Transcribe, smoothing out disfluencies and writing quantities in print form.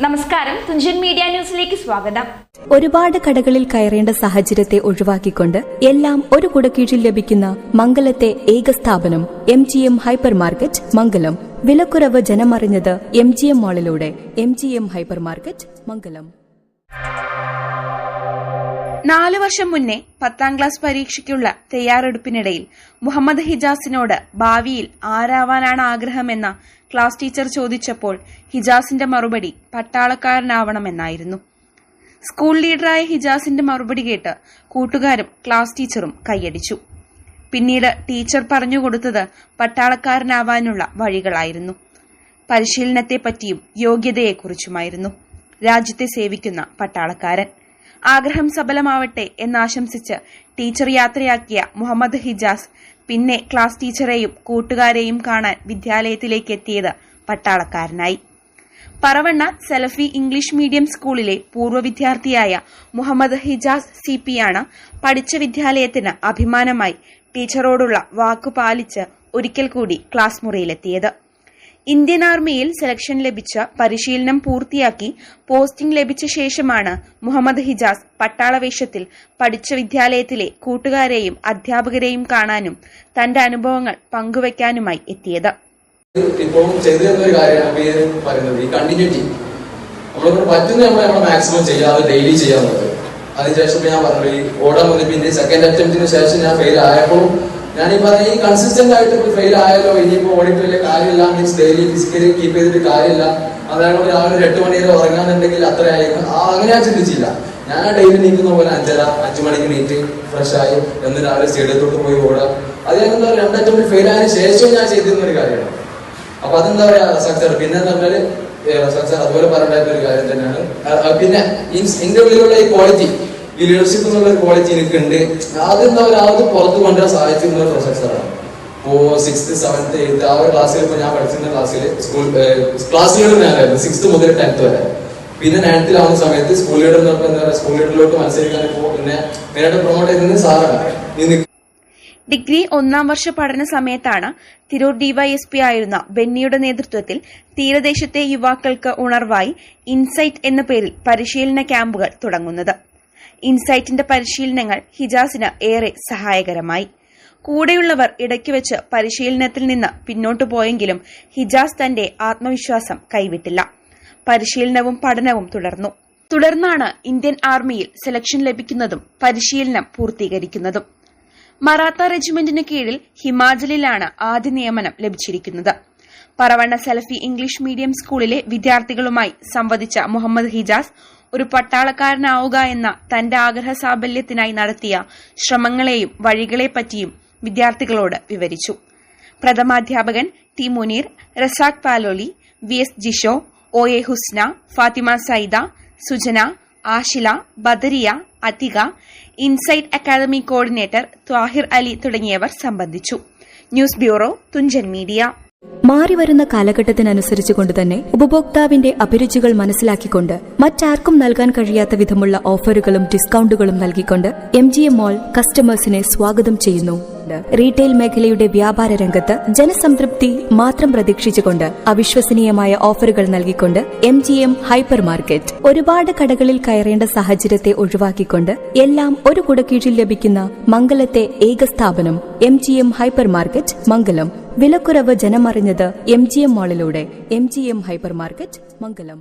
നമസ്കാരം, തുഞ്ചൻ മീഡിയ ന്യൂസിലേക്ക് സ്വാഗതം. ഒരുപാട് കടകളിൽ കയറേണ്ട സാഹചര്യത്തെ ഒഴിവാക്കിക്കൊണ്ട് എല്ലാം ഒരു കുടക്കീഴിൽ ലഭിക്കുന്ന മംഗലത്തെ ഏക സ്ഥാപനം MGM ഹൈപ്പർ മാർക്കറ്റ് മംഗലം. വിലക്കുറവ് ജനമറിഞ്ഞത് MGM മാളിലൂടെ. MGM ഹൈപ്പർ മാർക്കറ്റ് മംഗലം. 4 വർഷം മുന്നേ 10ാം ക്ലാസ് പരീക്ഷയ്ക്കുള്ള തയ്യാറെടുപ്പിനിടയിൽ മുഹമ്മദ് ഹിജാസിനോട് ഭാവിയിൽ ആരാവാനാണ് ആഗ്രഹമെന്ന ക്ലാസ് ടീച്ചർ ചോദിച്ചപ്പോൾ ഹിജാസിന്റെ മറുപടി പട്ടാളക്കാരനാവണമെന്നായിരുന്നു. സ്കൂൾ ലീഡറായ ഹിജാസിന്റെ മറുപടി കേട്ട് കൂട്ടുകാരും ക്ലാസ് ടീച്ചറും കൈയടിച്ചു. പിന്നീട് ടീച്ചർ പറഞ്ഞുകൊടുത്തത് പട്ടാളക്കാരനാവാനുള്ള വഴികളായിരുന്നു. പരിശീലനത്തെപ്പറ്റിയും യോഗ്യതയെക്കുറിച്ചുമായിരുന്നു. രാജ്യത്തെ സേവിക്കുന്ന പട്ടാളക്കാരൻ. ആഗ്രഹം സഫലമാവട്ടെ എന്നാശംസിച്ച് ടീച്ചർ യാത്രയാക്കിയ മുഹമ്മദ് ഹിജാസ് പിന്നെ ക്ലാസ് ടീച്ചറെയും കൂട്ടുകാരെയും കാണാൻ വിദ്യാലയത്തിലേക്ക് എത്തിയത് പട്ടാളക്കാരനായി. പറവണ്ണ സലഫി ഇംഗ്ലീഷ് മീഡിയം സ്കൂളിലെ പൂർവ്വ വിദ്യാർത്ഥിയായ മുഹമ്മദ് ഹിജാസ് CP ആണ് പഠിച്ച വിദ്യാലയത്തിന് അഭിമാനമായി ടീച്ചറോടുള്ള വാക്കു പാലിച്ച് ഒരിക്കൽ കൂടി ക്ലാസ് മുറിയിലെത്തിയത്. ഇന്ത്യൻ ആർമിയിൽ സെലക്ഷൻ ലഭിച്ച പരിശീലനം പൂർത്തിയാക്കി പോസ്റ്റിംഗ് ലഭിച്ച ശേഷമാണ് മുഹമ്മദ് ഹിജാസ് പട്ടാളവേഷത്തിൽ പഠിച്ച വിദ്യാലയത്തിലെ കൂട്ടുകാരെയും അധ്യാപകരെയും കാണാനും തന്റെ അനുഭവങ്ങൾ പങ്കുവയ്ക്കാനുമായി എത്തിയത്. ഇപ്പോൾ ചെയ്തിരുന്നൊരു കാര്യമാണ് പറയുന്നത്, ഈ കണ്ടിന്യൂറ്റി നമ്മളെ പറ്റുന്ന നമ്മൾ മാക്സിമം ചെയ്യാതെ ഡെയിലി ചെയ്യാറുള്ളത്. അതിനുശേഷം ഞാൻ പറഞ്ഞു, ഈ ഓടാൻ വന്നു. പിന്നെ സെക്കൻഡ് അറ്റംപ്റ്റിന് ശേഷം ഞാൻ ഫെയിൽ ആയപ്പോൾ ഞാൻ ഈ പറഞ്ഞ ഈ കൺസിസ്റ്റന്റ് ആയിട്ട് ഫെയിൽ ആയാലോ, ഇനിയിപ്പോ ഓടിയിട്ട് വലിയ കാര്യമില്ല, മീൻസ് ഡെയിലി ഫിസിക്കലി കീപ്പ് ചെയ്തിട്ട് കാര്യമില്ല, അതായത് രാവിലെ 8 മണി വരെ ഉറങ്ങാന്നുണ്ടെങ്കിൽ അത്രയായിരിക്കും. അങ്ങനെ ഞാൻ ചിന്തിച്ചില്ല. ഞാൻ ഡെയിലി നീക്കുന്ന പോലെ 5:30-5 മണിക്ക് നീറ്റ് ഫ്രഷ് ആയി എന്ന് രാവിലെ സ്റ്റേഡിയത്തോട്ട് പോയി ഓടുക. അത് ഞാൻ എന്താ പറയുക, 2 അറ്റംപ്റ്റ് ഫെയിൽ ആയതിനു ശേഷം ഞാൻ ചെയ്തിരുന്ന ഒരു കാര്യമാണ്. അപ്പൊ അതെന്താ പറയാ സക്സർ. പിന്നെ എന്താ പറഞ്ഞാല് സക്സർ അതുപോലെ പറയേണ്ട ഒരു കാര്യം തന്നെയാണ്. പിന്നെ എന്റെ ഉള്ളിലുള്ള ഈ ക്വാളിറ്റി, ഈ ലീഡർഷിപ്പ് എന്നുള്ള ഒരു ക്വാളിറ്റി എനിക്കുണ്ട്. അതെന്താ പറയുക, അത് പുറത്ത് കൊണ്ടുവരാൻ സാധിച്ചിരുന്ന ഒരു പ്രൊഫസറാണ്. ഇപ്പോ 6th 7th 8th ആ ഒരു ക്ലാസ്സിൽ ഇപ്പൊ ഞാൻ പഠിച്ചിരുന്ന ക്ലാസ്സിൽ സ്കൂൾ ക്ലാസ് ലീഡർ ഞാനായിരുന്നു 6th മുതൽ 10th വരെ. പിന്നെ 9th ആവുന്ന സമയത്ത് സ്കൂൾ ലീഡർ എന്ന് പറഞ്ഞാൽ എന്താ പറയുക, സ്കൂൾ ലീഡറിലോട്ട് മത്സരിക്കാൻ ഇപ്പോ പിന്നെ മെയിനായിട്ട് പ്രൊമോട്ട് ചെയ്തത് സാറാണ്. ഡിഗ്രി 1ാം വർഷ പഠന സമയത്താണ് തിരൂർ DYSP ആയിരുന്ന ബെന്നിയുടെ നേതൃത്വത്തിൽ തീരദേശത്തെ യുവാക്കൾക്ക് ഉണർവായി ഇൻസൈറ്റ് എന്ന പേരിൽ പരിശീലന ക്യാമ്പുകൾ തുടങ്ങുന്നത്. ഇൻസൈറ്റിന്റെ പരിശീലനങ്ങൾ ഹിജാസിന് ഏറെ സഹായകരമായി. കൂടെയുള്ളവർ ഇടയ്ക്ക് വെച്ച് പരിശീലനത്തിൽ നിന്ന് പിന്നോട്ടു പോയെങ്കിലും ഹിജാസ് തന്റെ ആത്മവിശ്വാസം കൈവിട്ടില്ല. പരിശീലനവും പഠനവും തുടർന്നു. തുടർന്നാണ് ഇന്ത്യൻ ആർമിയിൽ സെലക്ഷൻ ലഭിക്കുന്നതും പരിശീലനം പൂർത്തീകരിക്കുന്നതും. മറാത്ത റെജിമെന്റിന് കീഴിൽ ഹിമാചലിലാണ് ആദ്യ നിയമനം ലഭിച്ചിരിക്കുന്നത്. പറവണ്ണ സലഫി ഇംഗ്ലീഷ് മീഡിയം സ്കൂളിലെ വിദ്യാർത്ഥികളുമായി സംവദിച്ച മുഹമ്മദ് ഹിജാസ് ഒരു പട്ടാളക്കാരനാവുക എന്ന തന്റെ ആഗ്രഹ സാഫല്യത്തിനായി നടത്തിയ ശ്രമങ്ങളെയും വഴികളെപ്പറ്റിയും വിദ്യാർത്ഥികളോട് വിവരിച്ചു. പ്രഥമാധ്യാപകൻ T Muneer, Razak Paloli, VS Jisho, OA Husna, Fathima Saida, Sujana, Ashila, Badariya, Athika, insight academy coordinator Thahir Ali തുടങ്ങിയവർ സംബന്ധിച്ചു. News bureau, Thunchan media. മാറിവരുന്ന കാലഘട്ടത്തിനനുസരിച്ചുകൊണ്ട് തന്നെ ഉപഭോക്താവിന്റെ അഭിരുചികൾ മനസ്സിലാക്കിക്കൊണ്ട് മറ്റാർക്കും നൽകാൻ കഴിയാത്ത വിധമുള്ള ഓഫറുകളും ഡിസ്കൌണ്ടുകളും നൽകിക്കൊണ്ട് MGM മാൾ കസ്റ്റമേഴ്സിനെ സ്വാഗതം ചെയ്യുന്നു. റീറ്റെയിൽ മേഖലയുടെ വ്യാപാര രംഗത്ത് ജനസംതൃപ്തി മാത്രം പ്രതീക്ഷിച്ചുകൊണ്ട് അവിശ്വസനീയമായ ഓഫറുകൾ നൽകിക്കൊണ്ട് MGM ഹൈപ്പർ മാർക്കറ്റ്. ഒരുപാട് കടകളിൽ കയറേണ്ട സാഹചര്യത്തെ ഒഴിവാക്കിക്കൊണ്ട് എല്ലാം ഒരു കുടക്കീഴിൽ ലഭിക്കുന്ന മംഗലത്തെ ഏക സ്ഥാപനം MGM ഹൈപ്പർ മാർക്കറ്റ് മംഗലം. വിലക്കുറവ് ജനമറിഞ്ഞത് MGM മാളിലൂടെ. MGM ഹൈപ്പർ മാർക്കറ്റ് മംഗലം.